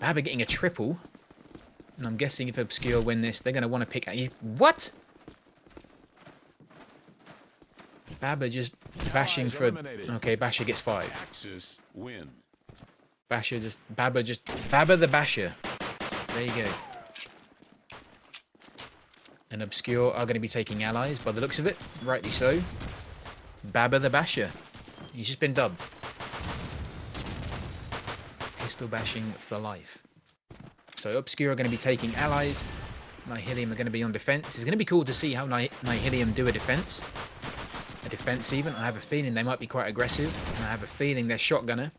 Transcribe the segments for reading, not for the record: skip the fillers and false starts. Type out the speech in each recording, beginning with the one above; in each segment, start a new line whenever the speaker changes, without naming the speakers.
Baba getting a triple. And I'm guessing if Obscure win this, they're going to want to pick... What? Baba just bashing for... Okay, Basher gets 5.
Axis win.
Basher just... Baba the Basher. There you go. And Obscure are going to be taking allies by the looks of it. Rightly so. Baba the Basher. He's just been dubbed. Pistol bashing for life. So Obscure are going to be taking allies. Nihilium are going to be on defense. It's going to be cool to see how Nihilium do a defense. A defense even. I have a feeling they might be quite aggressive. And I have a feeling their shotgunner,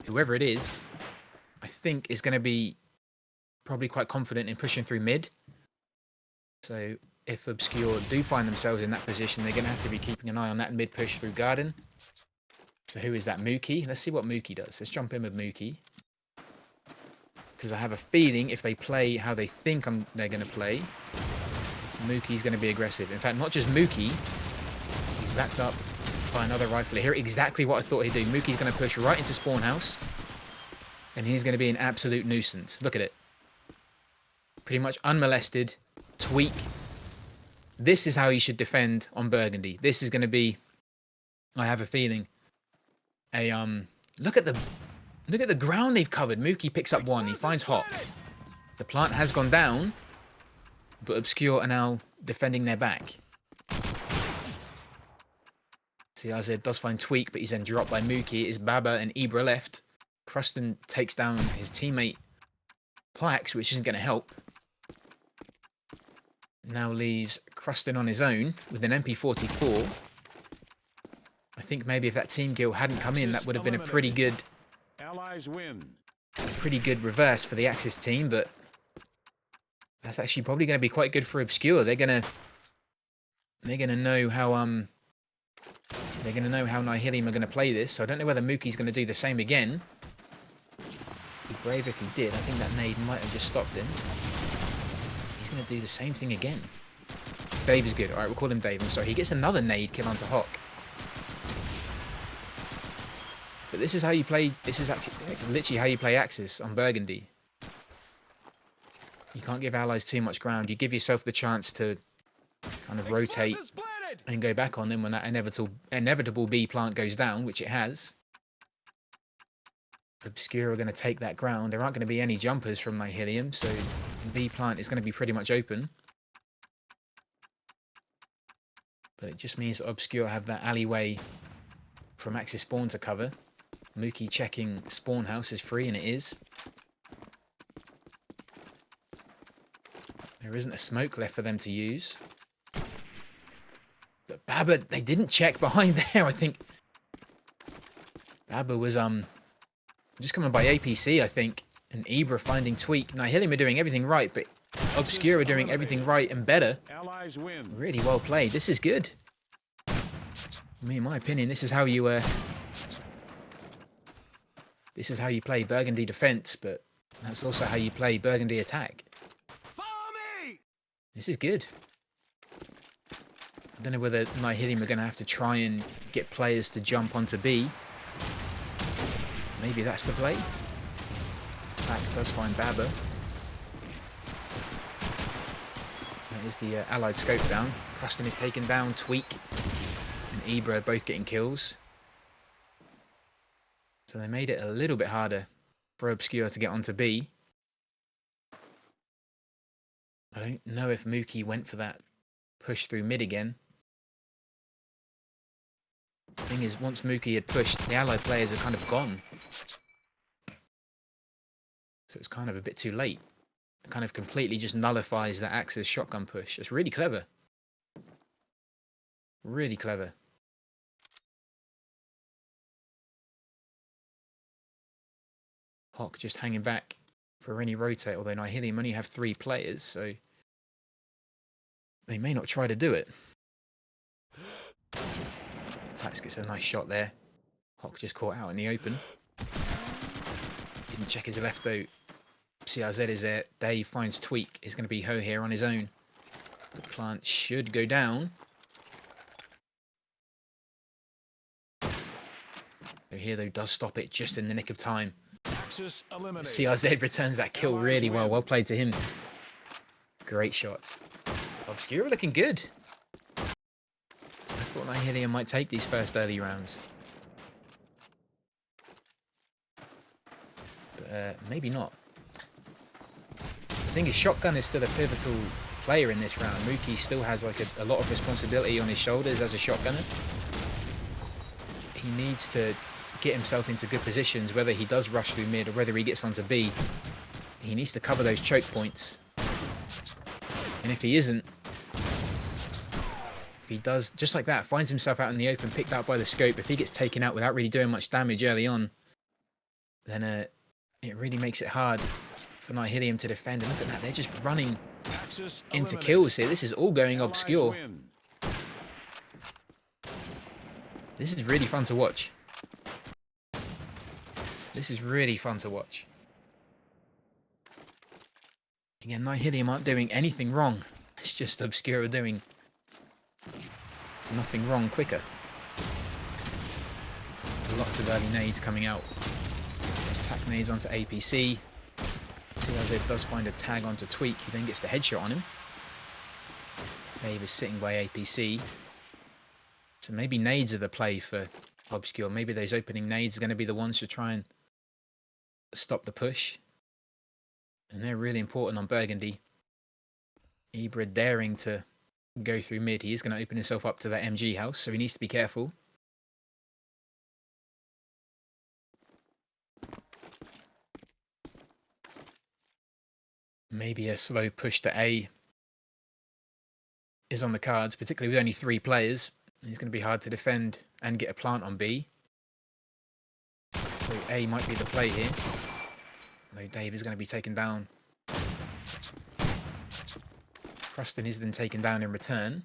whoever it is, I think is going to be probably quite confident in pushing through mid. So if Obscure do find themselves in that position, they're going to have to be keeping an eye on that mid push through garden. So who is that? Mookie? Let's see what Mookie does. Let's jump in with Mookie. Because I have a feeling if they play how they think they're going to play, Mookie's going to be aggressive. In fact, not just Mookie. He's backed up by another rifler here. Exactly what I thought he'd do. Mookie's going to push right into spawn house. And he's going to be an absolute nuisance. Look at it. Pretty much unmolested. Tweak. This is how you should defend on Burgundy. This is going to be, I have a feeling, look at the ground they've covered. Mookie picks up 1. He finds Hawk. The plant has gone down, but Obscure are now defending their back. CRZ does find Tweak, but he's then dropped by Mookie. It is Baba and Ibra left. Cruston takes down his teammate Plax, which isn't going to help. Now leaves Cruston on his own with an MP44. I think maybe if that team kill hadn't come in, that would have been a pretty good...
Allies win.
Pretty good reverse for the Axis team, but that's actually probably going to be quite good for Obscure. They're gonna know how Nihilium are going to play this. So I don't know whether Mookie's going to do the same again. Be brave if he did. I think that nade might have just stopped him. He's going to do the same thing again. Dave is good. All right, we'll call him Dave. I'm sorry. He gets another nade kill onto Hawk. But this is how you play. This is actually literally how you play Axis on Burgundy. You can't give allies too much ground. You give yourself the chance to kind of rotate and go back on them when that inevitable B plant goes down, which it has. Obscure are going to take that ground. There aren't going to be any jumpers from Nihilium, so B plant is going to be pretty much open. But it just means that Obscure have that alleyway from Axis spawn to cover. Mookie checking spawn house is free, and it is. There isn't a smoke left for them to use. But Baba, they didn't check behind there. I think Baba was just coming by APC, I think. And Ibra finding Tweak. Nihilium are doing everything right, but Obscure are doing everything right and better.
Allies win.
Really well played. This is good. I mean, in my opinion, this is how you play Burgundy defense, but that's also how you play Burgundy attack.
Follow me.
This is good. I don't know whether Nihilium are going to have to try and get players to jump onto B. Maybe that's the play. Max does find Baba. That is the allied scope down. Cruston is taken down. Tweak and Ibra are both getting kills. So they made it a little bit harder for Obscure to get onto B. I don't know if Mookie went for that push through mid again. The thing is, once Mookie had pushed, the allied players are kind of gone. So it's kind of a bit too late. It kind of completely just nullifies that Axis shotgun push. It's really clever. Really clever. Hawk just hanging back for any rotate, although Nihilium only have 3 players, so they may not try to do it. Pax gets a nice shot there. Hawk just caught out in the open. Didn't check his left though. CRZ is there. Dave finds Tweak. He's going to be Ho here on his own. The plant should go down. So here though does stop it just in the nick of time.
Axis eliminated.
CRZ returns that kill
Allies
really well.
win.
Well played to him. Great shots. Obscura looking good. I thought Nihilium might take these first early rounds. But maybe not. The thing is, Shotgun is still a pivotal player in this round. Mookie still has like a lot of responsibility on his shoulders as a shotgunner. He needs to get himself into good positions, whether he does rush through mid or whether he gets onto B. He needs to cover those choke points. And if he isn't, if he does, just like that, finds himself out in the open, picked out by the scope, if he gets taken out without really doing much damage early on, then it really makes it hard for Nihilium to defend. And look at that, they're just running into kills here. This is all going obscure. This is really fun to watch. This is really fun to watch. Again, Nihilium aren't doing anything wrong. It's just Obscura doing nothing wrong quicker. Lots of early nades coming out. Those tack nades onto APC. CRZ does find a tag onto Tweak, who then gets the headshot on him. Dave is sitting by APC. So maybe nades are the play for Obscure. Maybe those opening nades are going to be the ones to try and stop the push. And they're really important on Burgundy. Ibra daring to go through mid. He is going to open himself up to that MG house, so he needs to be careful. Maybe a slow push to A is on the cards, particularly with only 3 players. It's going to be hard to defend and get a plant on B. So A might be the play here. Though Dave is going to be taken down. Cruston is then taken down in return.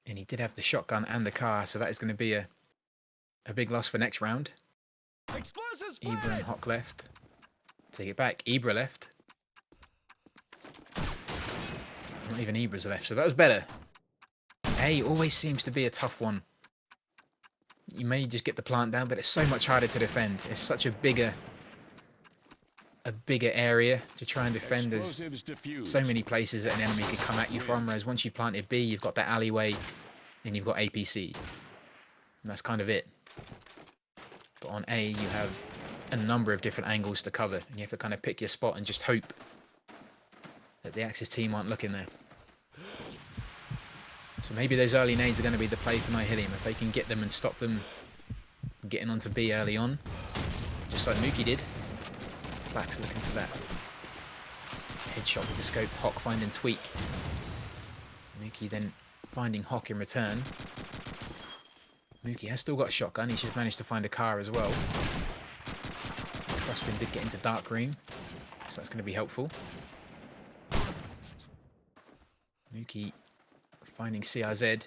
And he did have the shotgun and the car, so that is going to be a big loss for next round. Ibra and Hawk left. Take it back. Ibra left. Not even Ibra's left, so that was better. A always seems to be a tough one. You may just get the plant down, but it's so much harder to defend. It's such a bigger area to try and defend. There's so many places that an enemy could come at you from, whereas once you've planted B, you've got that alleyway, and you've got APC. And that's kind of it. But on A, you have a number of different angles to cover, and you have to kind of pick your spot and just hope that the Axis team aren't looking there. So maybe those early nades are going to be the play for Nihilium. If they can get them and stop them getting onto B early on, just like Mookie did. Black's looking for that headshot with the scope. Hawk finding Tweak. Mookie then finding Hawk in return. Mookie has still got a shotgun. He's just managed to find a car as well. Cruston did get into dark room, so that's going to be helpful. Mookie finding CRZ.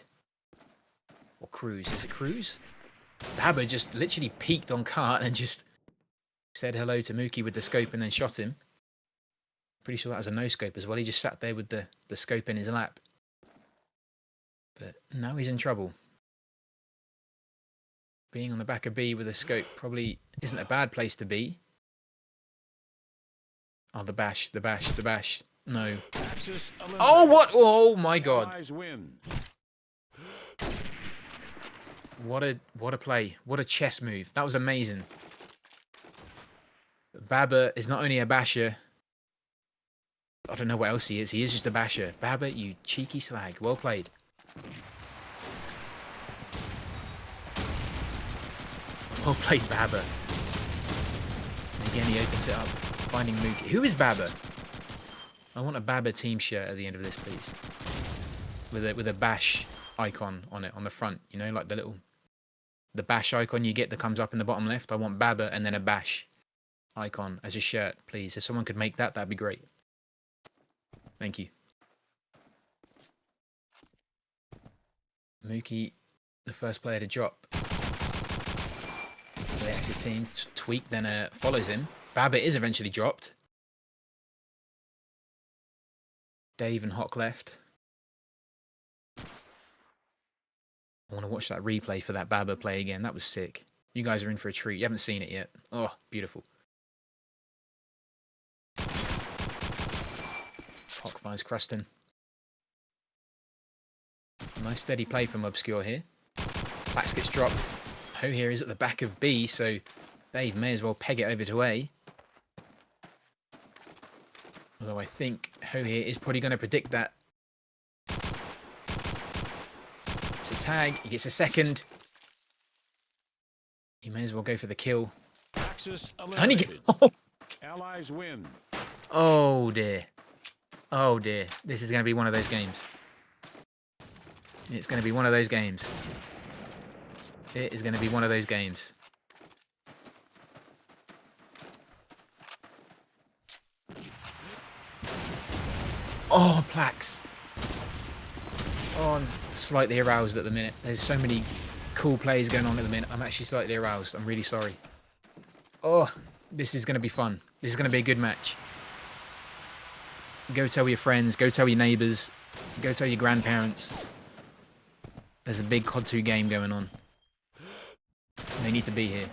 Or Cruz. Is it Cruz? Dabba just literally peeked on cart and just said hello to Mookie with the scope and then shot him. Pretty sure that was a no-scope as well. He just sat there with the scope in his lap. But now he's in trouble. Being on the back of B with a scope probably isn't a bad place to be. Oh, the bash, the bash, the bash. No. Oh, what? Oh, my God. What a play. What a chess move. That was amazing. Baba is not only a basher. I don't know what else he is. He is just a basher. Baba, you cheeky slag. Well played. Well played, Baba. And again, he opens it up, finding Mookie. Who is Baba? I want a Baba team shirt at the end of this, please. With a bash icon on it, on the front. You know, like the bash icon you get that comes up in the bottom left. I want Baba and then a bash icon as a shirt, please. If someone could make that, that'd be great. Thank you. Mookie, the first player to drop. The Axis team Tweak then follows him. Baba is eventually dropped. Dave and Hawk left. I want to watch that replay for that Baba play again. That was sick. You guys are in for a treat. You haven't seen it yet. Oh, beautiful. Hawk finds Cruston. Nice steady play from Obscure here. Plax gets dropped. Ho here is at the back of B, so Dave may as well peg it over to A. Although I think Ho here is probably going to predict that. It's a tag. He gets a second. He may as well go for the kill.
Axis
Only
eliminated.
oh.
Allies win.
Oh dear. Oh dear. This is going to be one of those games. It's going to be one of those games. It is going to be one of those games. Oh, Plax. Oh, I'm slightly aroused at the minute. There's so many cool plays going on at the minute. I'm actually slightly aroused. I'm really sorry. Oh, this is going to be fun. This is going to be a good match. Go tell your friends. Go tell your neighbours. Go tell your grandparents. There's a big COD 2 game going on. They need to be here.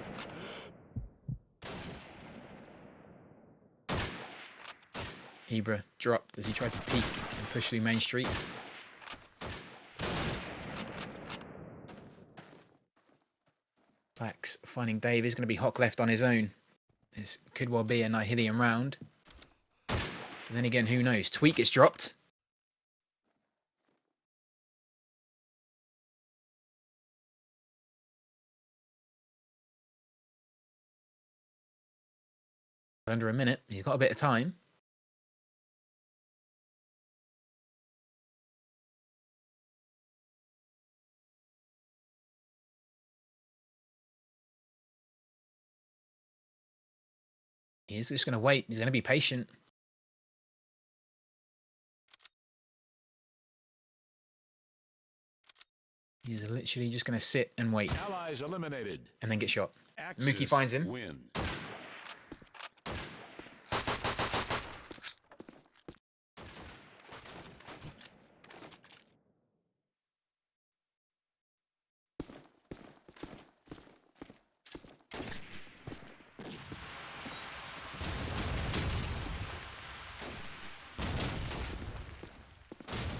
Ibra dropped as he tried to peek and push through Main Street. Plax finding Dave is going to be Hawk left on his own. This could well be a nihilium round. But then again, who knows? Tweak gets dropped. Under a minute. He's got a bit of time. He's just going to wait. He's going to be patient. He's literally just going to sit and wait.
Allies eliminated.
And then get shot.
Axis
Mookie finds him.
Win.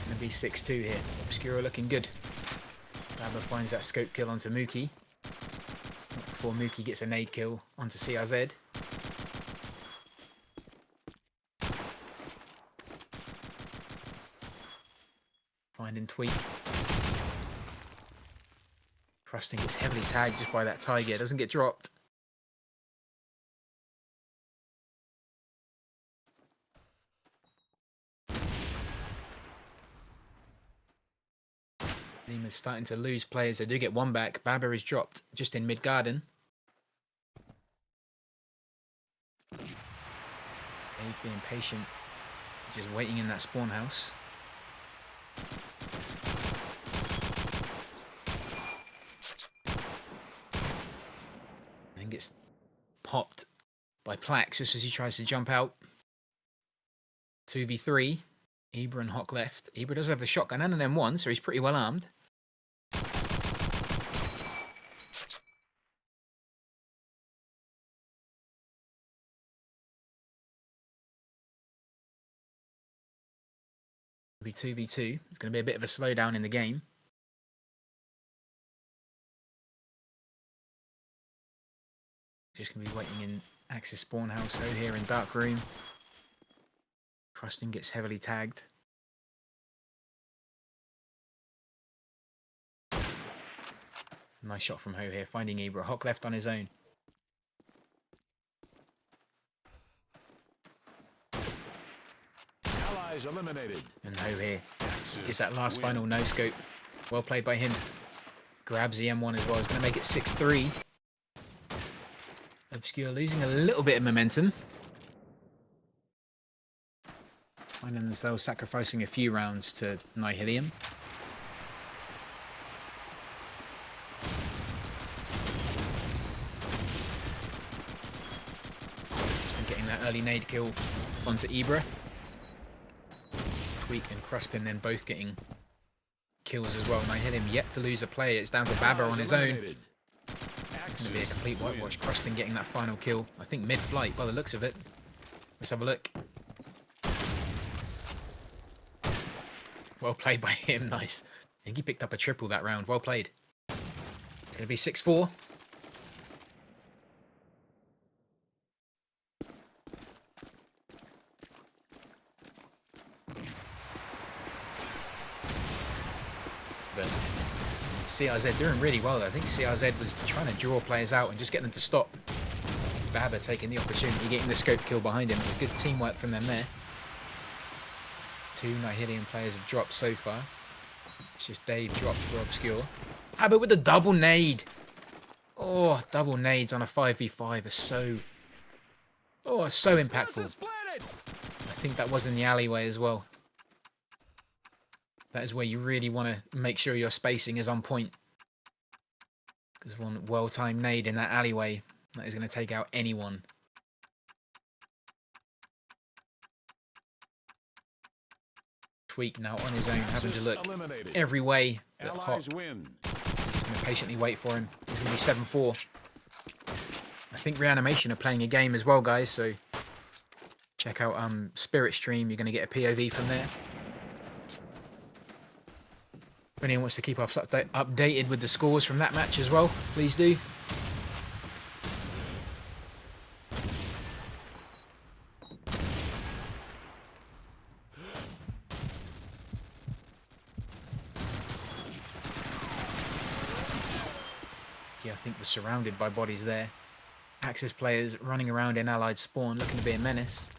Going to be 6-2 here. Obscura looking good. Baba finds that scope kill onto Mookie. Not before Mookie gets a nade kill onto CRZ. Finding Tweet. Cruston gets heavily tagged just by that Tiger. Doesn't get dropped. Team is starting to lose players. They do get one back. Baba is dropped just in mid-garden. Dave being patient. Just waiting in that spawn house. And gets popped by Plax just as he tries to jump out. 2v3. Ibra and Hawk left. Ibra does have the shotgun and an M1, so he's pretty well armed. It'll be 2v2. It's going to be a bit of a slowdown in the game. Just going to be waiting in Axis spawn house. So here in dark room. Cruston gets heavily tagged. Nice shot from Ho here, finding Ibra. Hawk left on his own.
Allies eliminated.
And Ho here
Axis
gets that last
win.
final no scope. Well played by him. Grabs the M1 as well. He's going to make it 6-3. Obscure losing a little bit of momentum. Finding themselves sacrificing a few rounds to Nihilium. Just getting that early nade kill onto Ibra. Tweak and Cruston then both getting kills as well. Nihilium yet to lose a player. It's down to Baba on his own. It's going to be a complete whitewash. Cruston getting that final kill. I think mid-flight by the looks of it. Let's have a look. Well played by him. Nice. I think he picked up a triple that round. Well played. It's going to be 6-4. But CRZ doing really well. I think CRZ was trying to draw players out and just get them to stop. Baba taking the opportunity, getting the scope kill behind him. It was good teamwork from them there. 2 Nihilium players have dropped so far. It's just Dave dropped for Obscure. Baba with the double nade. Oh, double nades on a 5v5 are so... Oh, so impactful. I think that was in the alleyway as well. That is where you really want to make sure your spacing is on point. Because one well-timed nade in that alleyway, that is going to take out anyone. Tweak now on his own, having to look every way but Hawk. Just going to patiently wait for him. He's going to be 7-4. I think Reanimation are playing a game as well, guys, so check out Spirit Stream. You're going to get a POV from there. If anyone wants to keep us updated with the scores from that match as well, please do. Yeah, I think we're surrounded by bodies there. Axis players running around in allied spawn, looking to be a menace.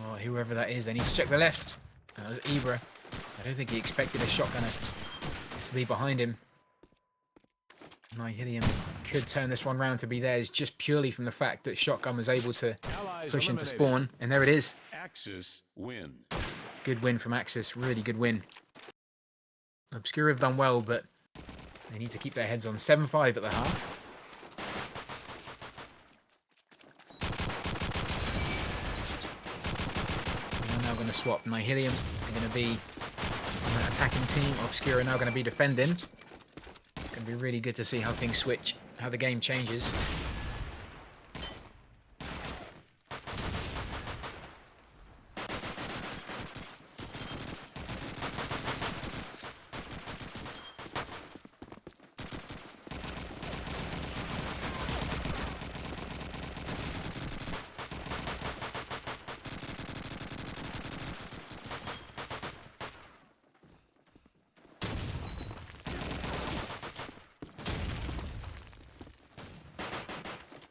Oh, whoever that is, they need to check the left. That was Ibra. I don't think he expected a shotgunner to be behind him. Nihilium could turn this one round to be theirs just purely from the fact that Shotgun was able to push into spawn. And there it is.
Axis win.
Good win from Axis. Really good win. Obscure have done well, but they need to keep their heads on. 7-5 at the half. They're now going to swap. Nihilium are going to be on that attacking team. Obscure are now going to be defending. It's going to be really good to see how things switch, how the game changes.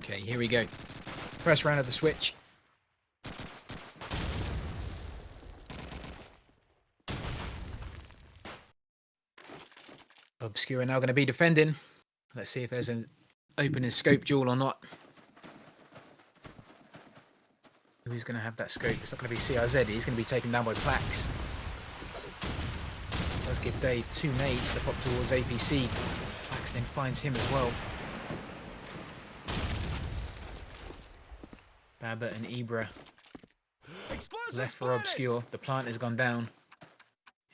Okay, here we go. First round of the switch. Obscure are now going to be defending. Let's see if there's an opening scope duel or not. Who's going to have that scope? It's not going to be CRZ. He's going to be taken down by Plax. Does give Dave 2 nades to pop towards APC. Plax then finds him as well. Baba and Ibra left for Obscure. The plant has gone down. And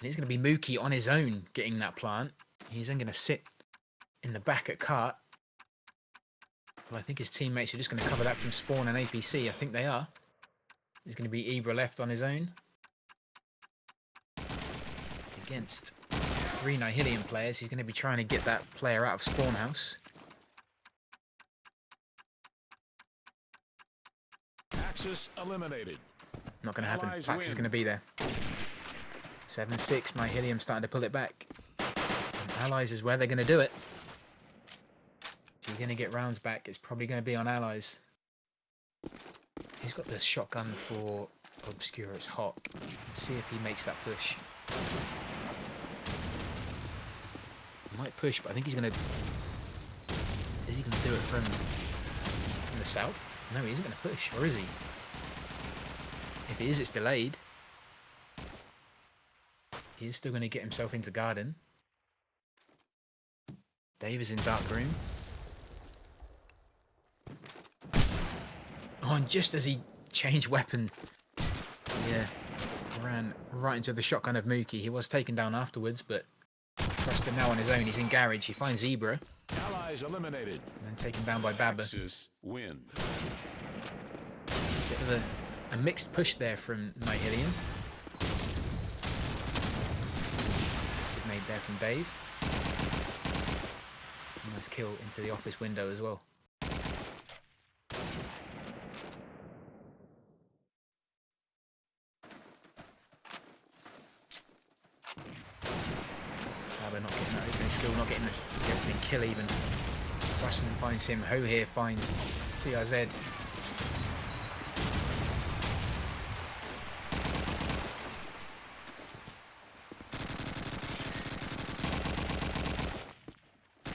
it's going to be Mookie on his own getting that plant. He's then going to sit in the back at cart. Well, I think his teammates are just going to cover that from spawn and APC. I think they are. There's going to be Ibra left on his own. Against 3 Nihilium players. He's going to be trying to get that player out of spawn house.
Axis eliminated.
Not going to happen. Plax is going to be there. 7-6. Nihilium starting to pull it back. And Allies is where they're going to do it. If you're going to get rounds back, it's probably going to be on Allies. He's got the shotgun for Obscure. It's Hawk. Let's see if he makes that push. He might push, but I think he's going to... Is he going to do it from the south? No, he isn't going to push, or is he? If he is, it's delayed. He is still going to get himself into garden. Dave is in dark room. Oh, and just as he changed weapon, yeah, ran right into the shotgun of Mookie. He was taken down afterwards, but Preston now on his own. He's in garage. He finds Ibra.
Allies eliminated.
And then taken down by Baba.
Axis win.
Bit of a a mixed push there from nihilium. Good nade there from Dave. Nice kill into the office window as well. We're not getting that opening skill, not getting this opening kill even. Russian finds him, Ho here finds TRZ.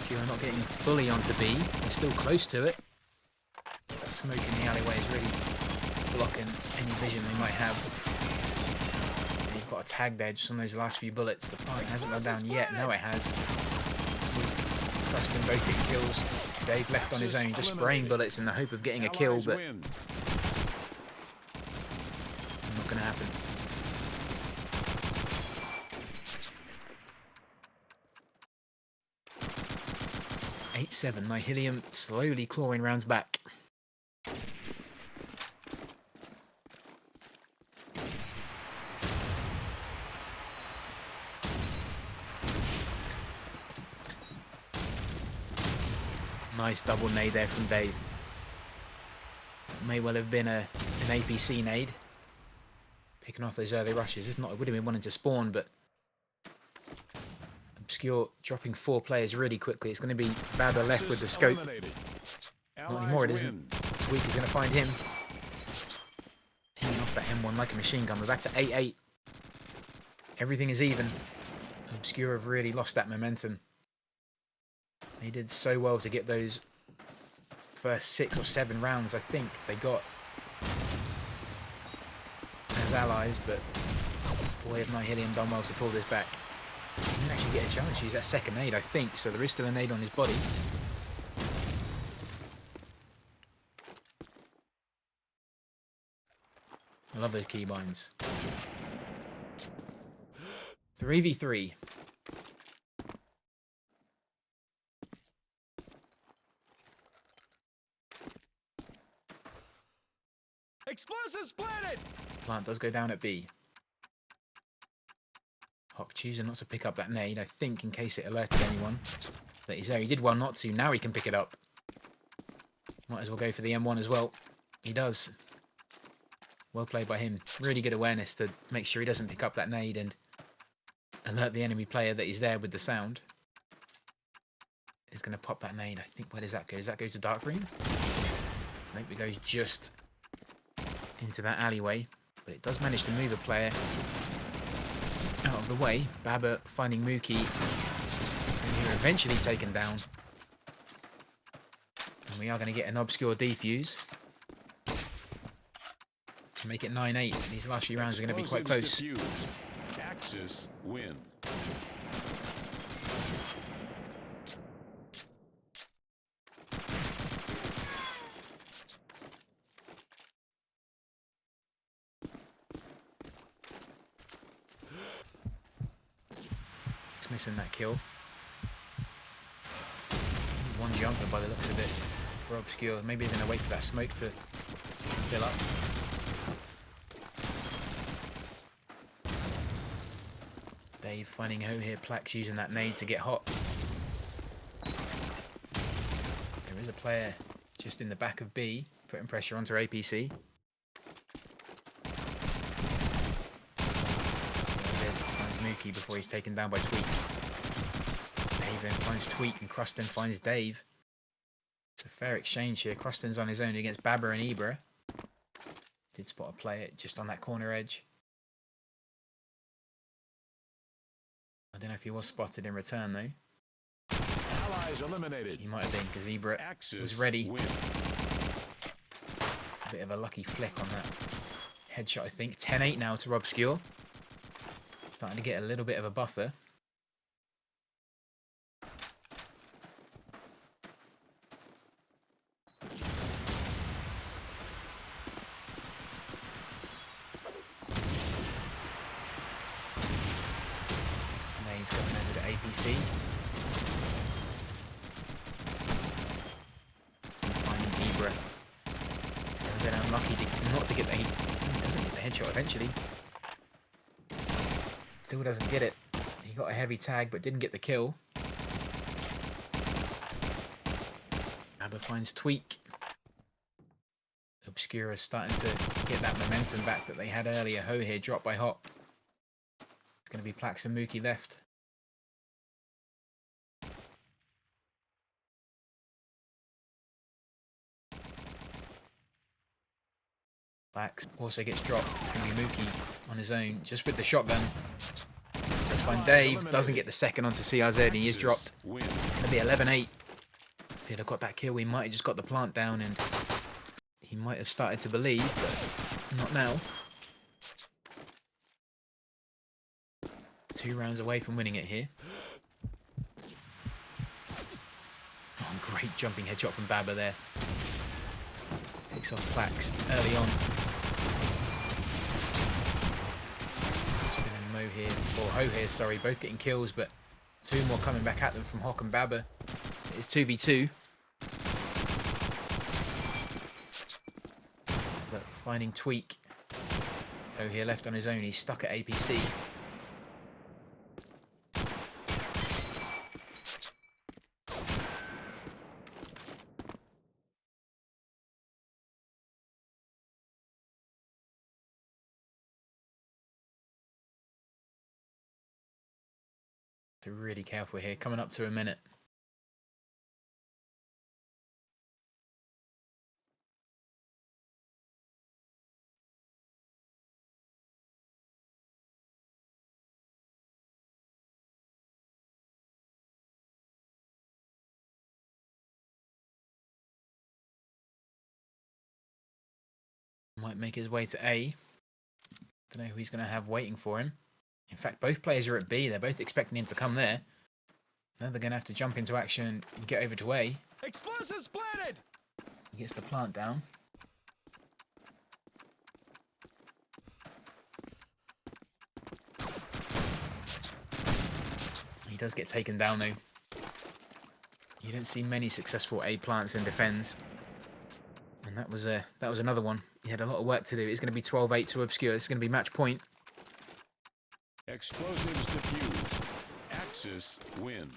You're not getting fully onto B, they're still close to it. That smoke in the alleyway is really blocking any vision they might have. You've got a tag there just on those last few bullets. The plant hasn't gone down yet. No, it has. Preston both getting kills. Dave left on his own, just spraying bullets in the hope of getting a kill, but not going to happen. 8-7. Nihilium slowly clawing rounds back. Nice double nade there from Dave. May well have been an APC nade. Picking off those early rushes. If not, it would have been wanting to spawn, but Obscure dropping 4 players really quickly. It's going to be Baba left with the scope. Not anymore, it isn't. Tweak is going to find him. Pinging off that M1 like a machine gun. We're back to 8-8. Everything is even. Obscure have really lost that momentum. They did so well to get those first 6 or 7 rounds, I think, they got as allies, but boy, have Nihilium done well to pull this back. He didn't actually get a chance to use that second nade, I think, so there is still a nade on his body. I love those keybinds. 3v3.
Explosives planted!
Plant does go down at B. Hawk choosing not to pick up that nade, I think, in case it alerted anyone that he's there. He did well not to. Now he can pick it up. Might as well go for the M1 as well. He does. Well played by him. Really good awareness to make sure he doesn't pick up that nade and alert the enemy player that he's there with the sound. He's going to pop that nade. I think, where does that go? Does that go to dark green? Nope, it goes just into that alleyway, but it does manage to move a player out of the way. Baba finding Mookie, and you're eventually taken down. And we are going to get an Obscure defuse to make it 9-8. These last few rounds are going to be quite close.
Axis win.
Missing that kill. One jumper by the looks of it for Obscure. Maybe they're going to wait for that smoke to fill up. Dave finding Ho here. Plax using that nade to get hot. There is a player just in the back of B, putting pressure onto APC. Mookie before he's taken down by Tweak. Dave then finds Tweak and Cruston finds Dave. It's a fair exchange here. Cruston's on his own against Baba and Ibra. Did spot a player just on that corner edge. I don't know if he was spotted in return though.
Allies eliminated.
He might have been because Ibra was ready.
Win.
A bit of a lucky flick on that headshot, I think. 10-8 now to Obscure. Starting to get a little bit of a buffer. May's going over to APC. Finding Ibra. So they're unlucky not to get the headshot eventually. Still doesn't get it. He got a heavy tag, but didn't get the kill. Aber finds Tweak. Obscura starting to get that momentum back that they had earlier. Ho here, dropped by Hop. It's going to be Plax and Mookie left. Plax also gets dropped. It's going to be Mookie on his own, just with the shotgun. Let's find Dave. Doesn't get the second onto CRZ, and he is dropped. It's going to be 11-8. If he'd have got that kill, we might have just got the plant down, and he might have started to believe, but not now. 2 rounds away from winning it here. Oh, great jumping headshot from Baba there. Picks off Plax early on. Austin and Mo here, or Ho here, sorry, both getting kills, but 2 more coming back at them from Hock and Baba. It's 2v2. But finding Tweak. Ho here left on his own, he's stuck at APC. So really careful here, coming up to a minute. Might make his way to A. Don't know who he's going to have waiting for him. In fact, both players are at B. They're both expecting him to come there. Now they're going to have to jump into action and get over to A.
Explosives planted!
He gets the plant down. He does get taken down though. You don't see many successful A plants in defense. And that was another one. He had a lot of work to do. It's going to be 12-8 to Obscure. It's going to be match point.
Explosives defused. Axis win.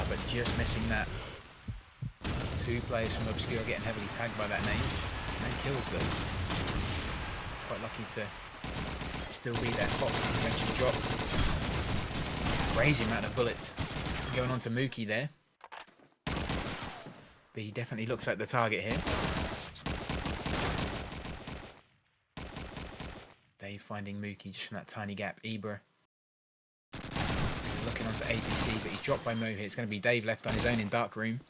But just missing that. 2 players from Obscure getting heavily tagged by that name. No kills though. Quite lucky to still be there. Hop eventually drop. Crazy amount of bullets going on to Mookie there. But he definitely looks like the target here. Dave finding Mookie just from that tiny gap. Ibra looking onto APC, but he's dropped by Mo here. It's going to be Dave left on his own in Dark Room.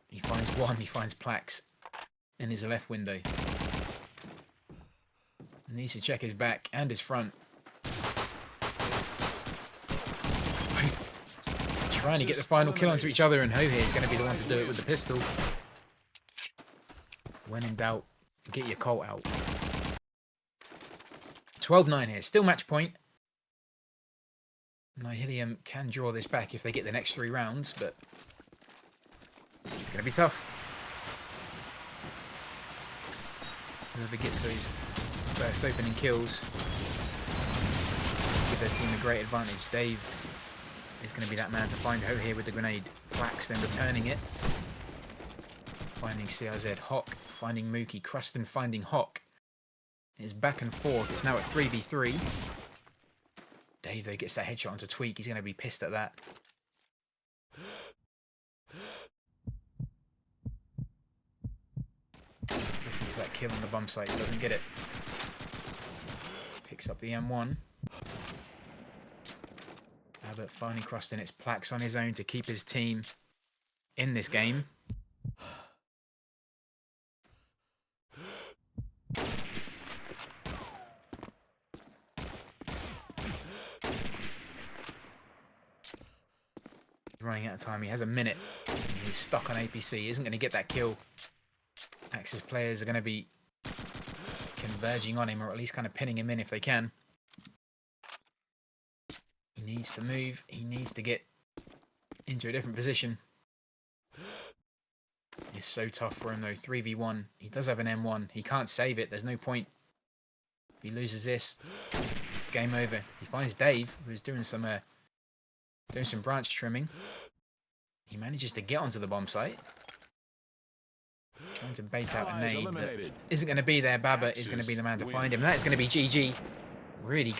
He finds one, he finds Plax in his left window. Needs to check his back and his front. Both trying to get the final kill onto each other, and Ho here is going to be the one to do it with the pistol. When in doubt, get your Colt out. 12-9 here, still match point. Nihilium can draw this back if they get the next 3 rounds, but it's going to be tough. Whoever gets those first opening kills give their team a great advantage. Dave is going to be that man to find Ho here with the grenade. Plax then returning it. Finding CRZ. Hock finding Mookie. Cruston finding Hock. It's back and forth. It's now at 3v3. Dave though gets that headshot onto Tweak. He's going to be pissed at that. Looking for that kill on the bomb site. Doesn't get it. Picks up the M1. Albert finally crossed in. It's Plax on his own to keep his team in this game. Running out of time. He has a minute. He's stuck on APC. He isn't going to get that kill. Axis players are going to be converging on him, or at least kind of pinning him in if they can. He needs to move. He needs to get into a different position. It's so tough for him though. 3v1. He does have an M1. He can't save it. There's no point. If he loses this, game over. He finds Dave, who's doing some branch trimming. He manages to get onto the bomb site. Trying to bait out a nade that isn't going to be there. Baba is going to be the man to find him. That is going to be GG. Really